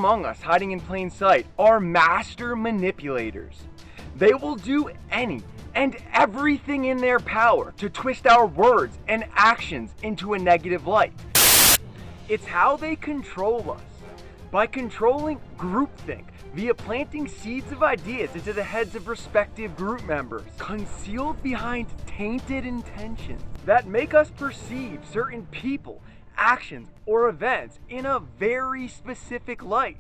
among us hiding in plain sight are master manipulators. They will do any and everything in their power to twist our words and actions into a negative light. It's how they control us, by controlling groupthink via planting seeds of ideas into the heads of respective group members, concealed behind tainted intentions that make us perceive certain people, actions, or events in a very specific light,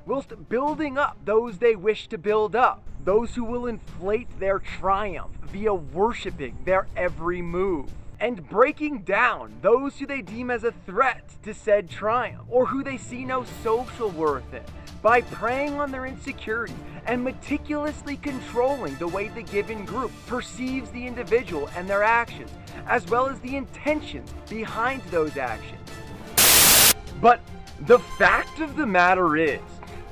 whilst building up those they wish to build up, those who will inflate their triumph via worshipping their every move, and breaking down those who they deem as a threat to said triumph, or who they see no social worth in, by preying on their insecurities and meticulously controlling the way the given group perceives the individual and their actions, as well as the intentions behind those actions. But the fact of the matter is,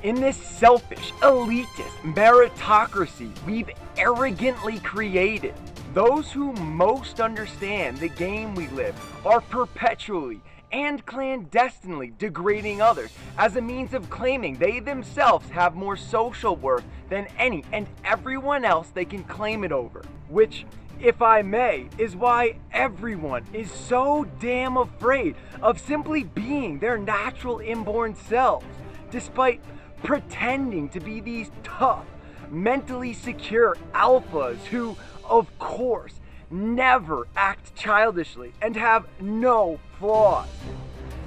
in this selfish, elitist meritocracy we've arrogantly created, those who most understand the game we live are perpetually and clandestinely degrading others as a means of claiming they themselves have more social worth than any and everyone else they can claim it over. Which, if I may, is why everyone is so damn afraid of simply being their natural inborn selves, despite pretending to be these tough, mentally secure alphas who, of course, never act childishly and have no flaws.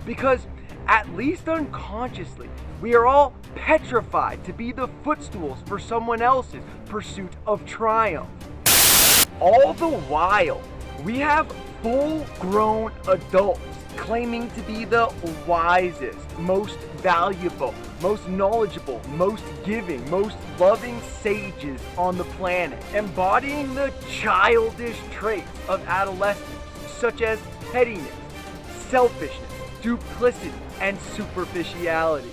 Because, at least unconsciously, we are all petrified to be the footstools for someone else's pursuit of triumph. All the while, we have full-grown adults claiming to be the wisest, most valuable, most knowledgeable, most giving, most loving sages on the planet, embodying the childish traits of adolescence, such as pettiness, selfishness, duplicity, and superficiality,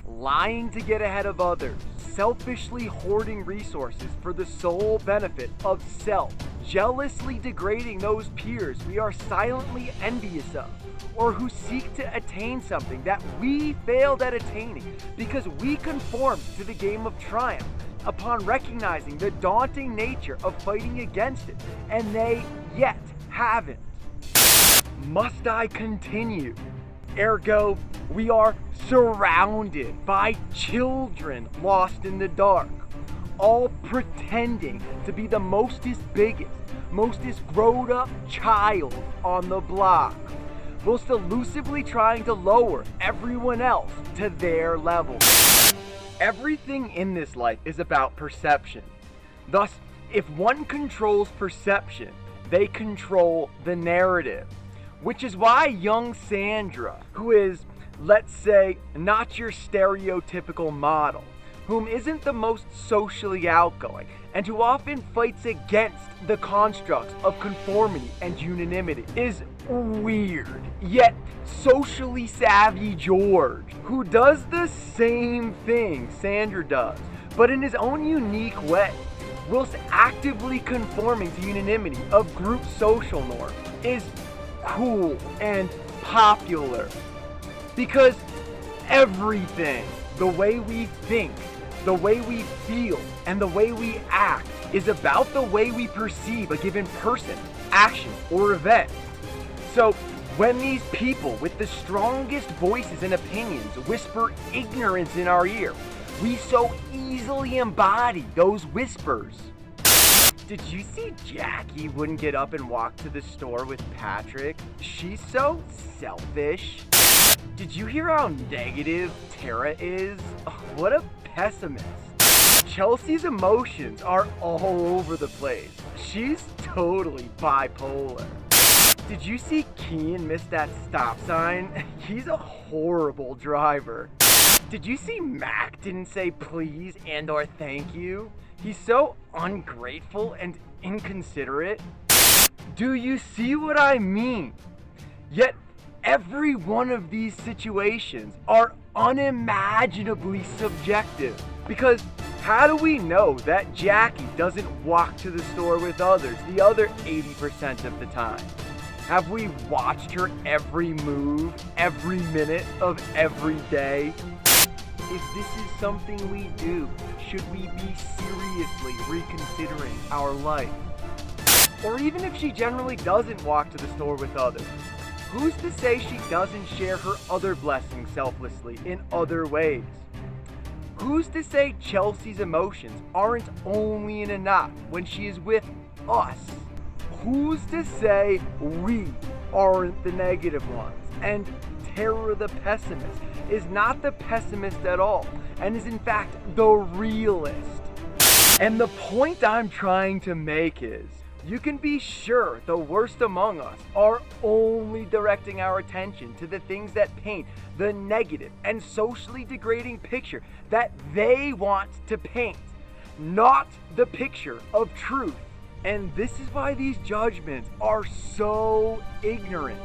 lying to get ahead of others, selfishly hoarding resources for the sole benefit of self, jealously degrading those peers we are silently envious of, or who seek to attain something that we failed at attaining because we conformed to the game of triumph upon recognizing the daunting nature of fighting against it, and they yet haven't. Must I continue? Ergo, we are surrounded by children lost in the dark, all pretending to be the mostest biggest, mostest grown up child on the block, whilst elusively trying to lower everyone else to their level. Everything in this life is about perception. Thus, if one controls perception, they control the narrative. Which is why young Sandra, who is, let's say, not your stereotypical model, whom isn't the most socially outgoing, and who often fights against the constructs of conformity and unanimity, is weird, yet socially savvy George, who does the same thing Sandra does, but in his own unique way, whilst actively conforming to unanimity of group social norms, is cool and popular. Because everything, the way we think, the way we feel, and the way we act is about the way we perceive a given person, action, or event. So when these people with the strongest voices and opinions whisper ignorance in our ear, we so easily embody those whispers. Did you see Jackie wouldn't get up and walk to the store with Patrick? She's so selfish. Did you hear how negative Tara is? Oh, what a pessimist. Chelsea's emotions are all over the place. She's totally bipolar. Did you see Kian miss that stop sign? He's a horrible driver. Did you see Mac didn't say please and or thank you? He's so ungrateful and inconsiderate. Do you see what I mean? Yet every one of these situations are unimaginably subjective. Because how do we know that Jackie doesn't walk to the store with others the other 80% of the time? Have we watched her every move, every minute of every day? if this is something we do, should we be seriously reconsidering our life? Or even if she generally doesn't walk to the store with others, who's to say she doesn't share her other blessings selflessly in other ways? Who's to say Chelsea's emotions aren't only in a knot when she is with us? Who's to say we aren't the negative ones, and Tara the pessimist is not the pessimist at all, and is in fact the realist? And the point I'm trying to make is, you can be sure the worst among us are only directing our attention to the things that paint the negative and socially degrading picture that they want to paint, not the picture of truth. And this is why these judgments are so ignorant,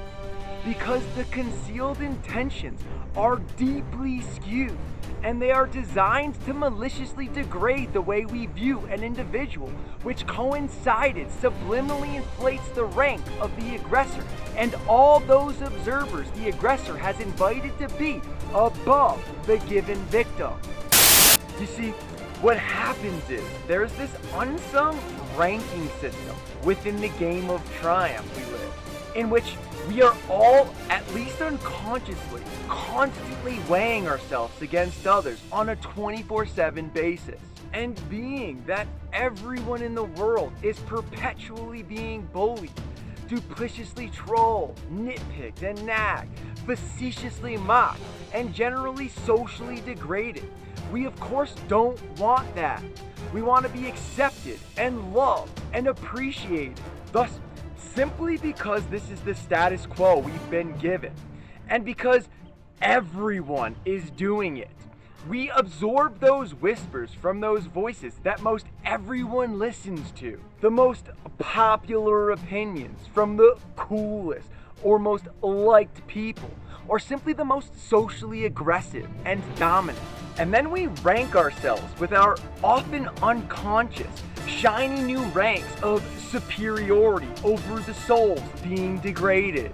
because the concealed intentions are deeply skewed, and they are designed to maliciously degrade the way we view an individual, which coincided subliminally inflates the rank of the aggressor and all those observers the aggressor has invited to be above the given victim. You see, what happens is there's this unsung ranking system within the game of triumph we live, in which we are all, at least unconsciously, constantly weighing ourselves against others on a 24/7 basis. And being that everyone in the world is perpetually being bullied, duplicitously trolled, nitpicked and nagged, facetiously mocked, and generally socially degraded, we of course don't want that. We want to be accepted and loved and appreciated. Thus, simply because this is the status quo we've been given, and because everyone is doing it, we absorb those whispers from those voices that most everyone listens to, the most popular opinions from the coolest or most liked people, or simply the most socially aggressive and dominant. And then we rank ourselves with our often unconscious, shiny new ranks of superiority over the souls being degraded.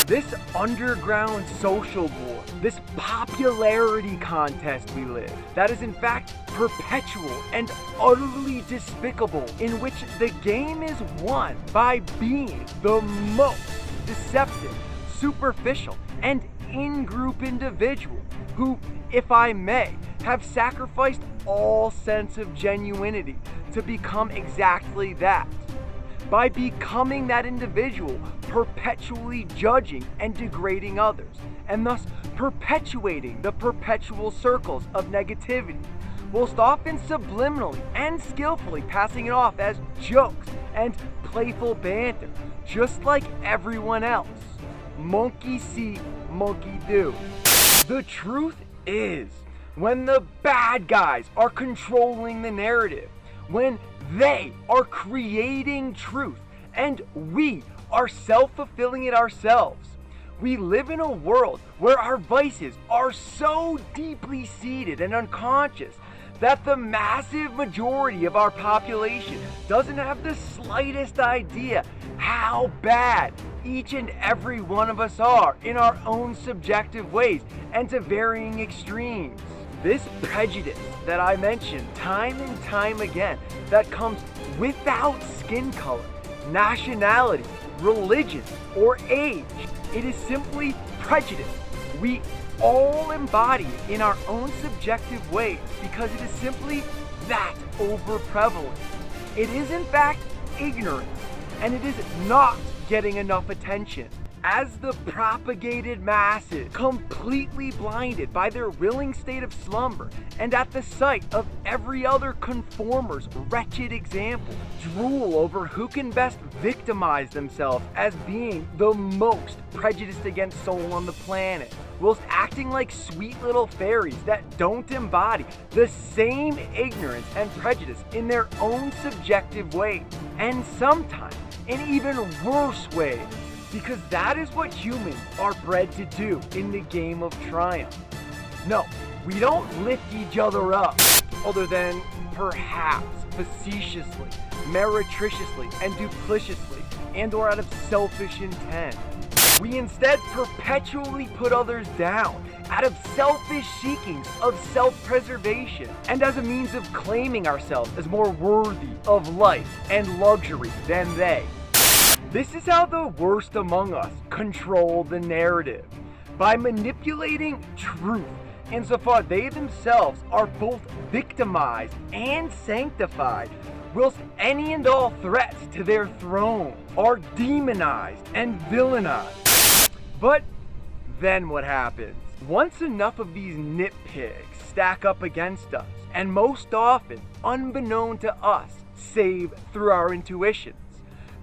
This underground social war, this popularity contest we live, that is in fact perpetual and utterly despicable, in which the game is won by being the most deceptive, superficial, and in-group individual who, if I may, have sacrificed all sense of genuinity to become exactly that. By becoming that individual, perpetually judging and degrading others, and thus perpetuating the perpetual circles of negativity, whilst often subliminally and skillfully passing it off as jokes and playful banter, just like everyone else. Monkey see, monkey do. The truth is, when the bad guys are controlling the narrative, when they are creating truth and we are self-fulfilling it ourselves, we live in a world where our vices are so deeply seated and unconscious that the massive majority of our population doesn't have the slightest idea how bad each and every one of us are in our own subjective ways and to varying extremes. This prejudice that I mentioned time and time again, that comes without skin color, nationality, religion, or age, it is simply prejudice. We all embody it in our own subjective ways because it is simply that overprevalent. It is in fact ignorance, and it is not getting enough attention. As the propagated masses, completely blinded by their willing state of slumber, and at the sight of every other conformer's wretched example, drool over who can best victimize themselves as being the most prejudiced against soul on the planet, whilst acting like sweet little fairies that don't embody the same ignorance and prejudice in their own subjective ways, and sometimes in even worse ways. Because that is what humans are bred to do in the game of triumph. No, we don't lift each other up, other than perhaps facetiously, meretriciously, and duplicitously, and or out of selfish intent. We instead perpetually put others down out of selfish seekings of self-preservation and as a means of claiming ourselves as more worthy of life and luxury than they. This is how the worst among us control the narrative, by manipulating truth insofar they themselves are both victimized and sanctified, whilst any and all threats to their throne are demonized and villainized. But then what happens? Once enough of these nitpicks stack up against us, and most often, unbeknown to us, save through our intuitions,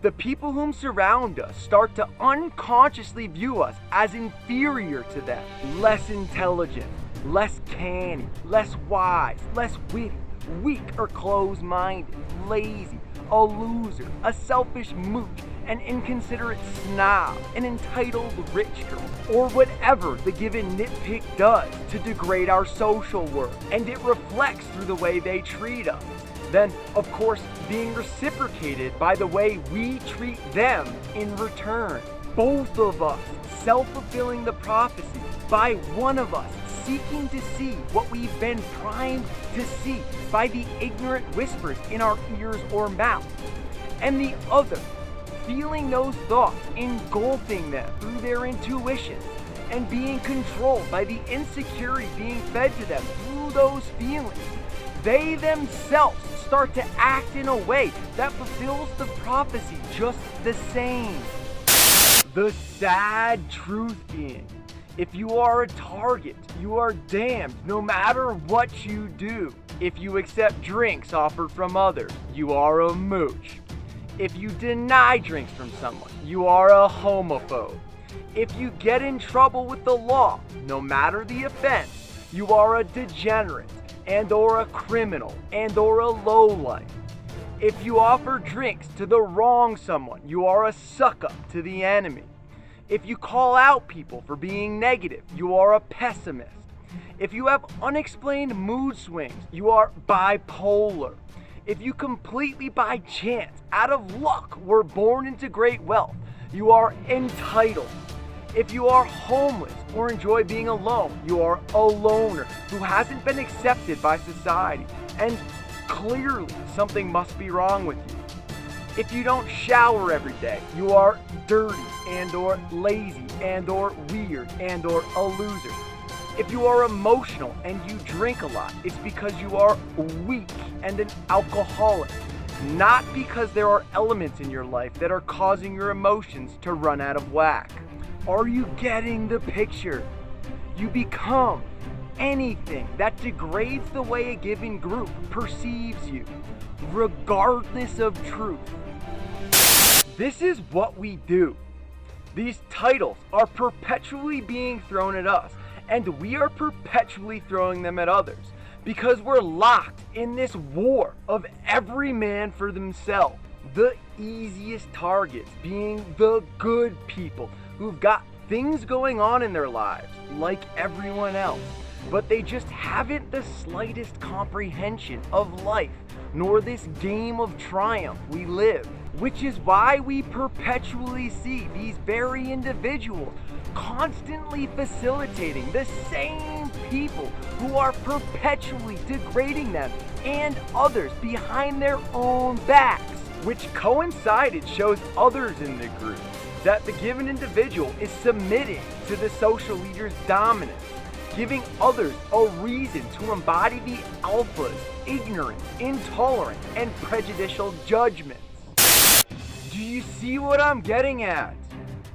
the people whom surround us start to unconsciously view us as inferior to them, less intelligent, less canny, less wise, less witty, weak or closed-minded, lazy, a loser, a selfish mooch, an inconsiderate snob, an entitled rich girl, or whatever the given nitpick does to degrade our social worth, and it reflects through the way they treat us. Then, of course, being reciprocated by the way we treat them in return. Both of us self-fulfilling the prophecy by one of us seeking to see what we've been primed to see by the ignorant whispers in our ears or mouth, and the other feeling those thoughts, engulfing them through their intuitions, and being controlled by the insecurity being fed to them through those feelings. They themselves start to act in a way that fulfills the prophecy just the same. The sad truth being, if you are a target, you are damned no matter what you do. If you accept drinks offered from others, you are a mooch. If you deny drinks from someone, you are a homophobe. If you get in trouble with the law, no matter the offense, you are a degenerate and or a criminal and or a lowlife. If you offer drinks to the wrong someone, you are a suck-up to the enemy. If you call out people for being negative, you are a pessimist. If you have unexplained mood swings, you are bipolar. If you completely by chance, out of luck, were born into great wealth, you are entitled. If you are homeless or enjoy being alone, you are a loner who hasn't been accepted by society, and clearly something must be wrong with you. If you don't shower every day, you are dirty and or lazy and or weird and or a loser. If you are emotional and you drink a lot, it's because you are weak and an alcoholic, not because there are elements in your life that are causing your emotions to run out of whack. Are you getting the picture? You become anything that degrades the way a given group perceives you, regardless of truth. This is what we do. These titles are perpetually being thrown at us, and we are perpetually throwing them at others, because we're locked in this war of every man for themselves. The easiest targets being the good people who've got things going on in their lives like everyone else, but they just haven't the slightest comprehension of life, nor this game of triumph we live, which is why we perpetually see these very individuals constantly facilitating the same people who are perpetually degrading them and others behind their own backs, which coincided shows others in the group that the given individual is submitting to the social leader's dominance, giving others a reason to embody the alpha's ignorant, intolerant, and prejudicial judgments. Do you see what I'm getting at?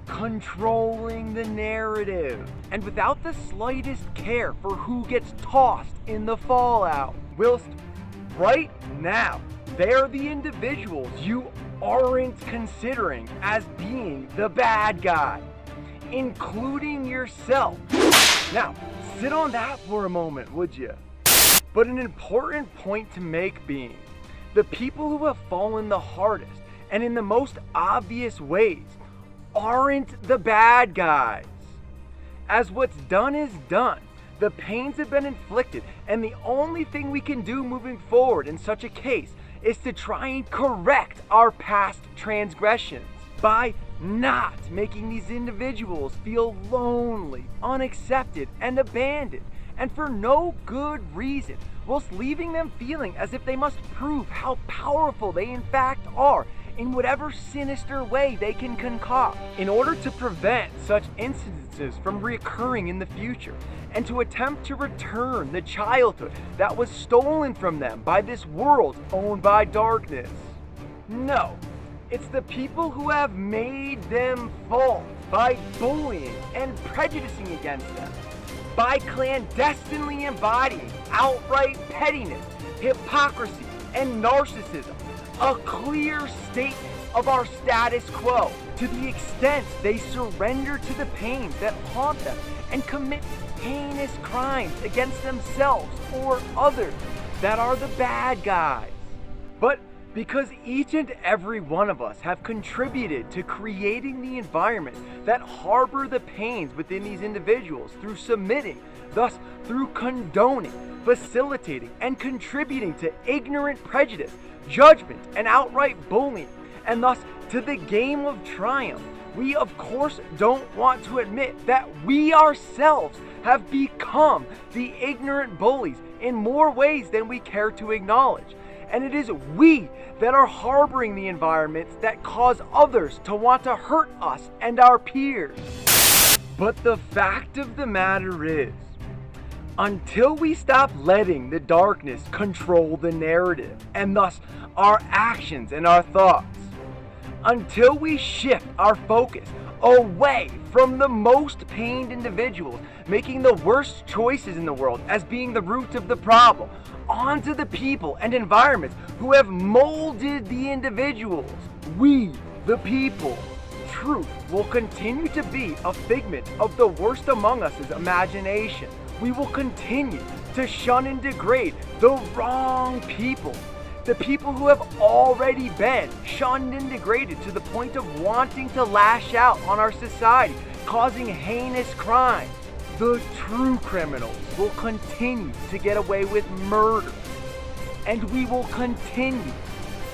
Controlling the narrative, and without the slightest care for who gets tossed in the fallout. Whilst right now, they're the individuals you aren't considering as being the bad guy, including yourself. Now, sit on that for a moment, would you? But an important point to make being, the people who have fallen the hardest and in the most obvious ways aren't the bad guys. As what's done is done, the pains have been inflicted, and the only thing we can do moving forward in such a case is to try and correct our past transgressions by not making these individuals feel lonely, unaccepted, and abandoned, and for no good reason, whilst leaving them feeling as if they must prove how powerful they in fact are in whatever sinister way they can concoct, in order to prevent such instances from reoccurring in the future, and to attempt to return the childhood that was stolen from them by this world owned by darkness. No, it's the people who have made them false by bullying and prejudicing against them, by clandestinely embodying outright pettiness, hypocrisy, and narcissism, a clear statement of our status quo, to the extent they surrender to the pains that haunt them and commit heinous crimes against themselves or others that are the bad guys. But because each and every one of us have contributed to creating the environments that harbor the pains within these individuals through submitting, thus through condoning, facilitating, and contributing to ignorant prejudice, judgment, and outright bullying, and thus to the game of triumph, we of course don't want to admit that we ourselves have become the ignorant bullies in more ways than we care to acknowledge. And it is we that are harboring the environments that cause others to want to hurt us and our peers. But the fact of the matter is, until we stop letting the darkness control the narrative, and thus our actions and our thoughts, until we shift our focus away from the most pained individuals making the worst choices in the world as being the root of the problem, onto the people and environments who have molded the individuals, we, the people, truth will continue to be a figment of the worst among us' imagination. We will continue to shun and degrade the wrong people, the people who have already been shunned and degraded to the point of wanting to lash out on our society, causing heinous crimes. The true criminals will continue to get away with murder, and we will continue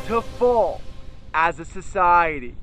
to fall as a society.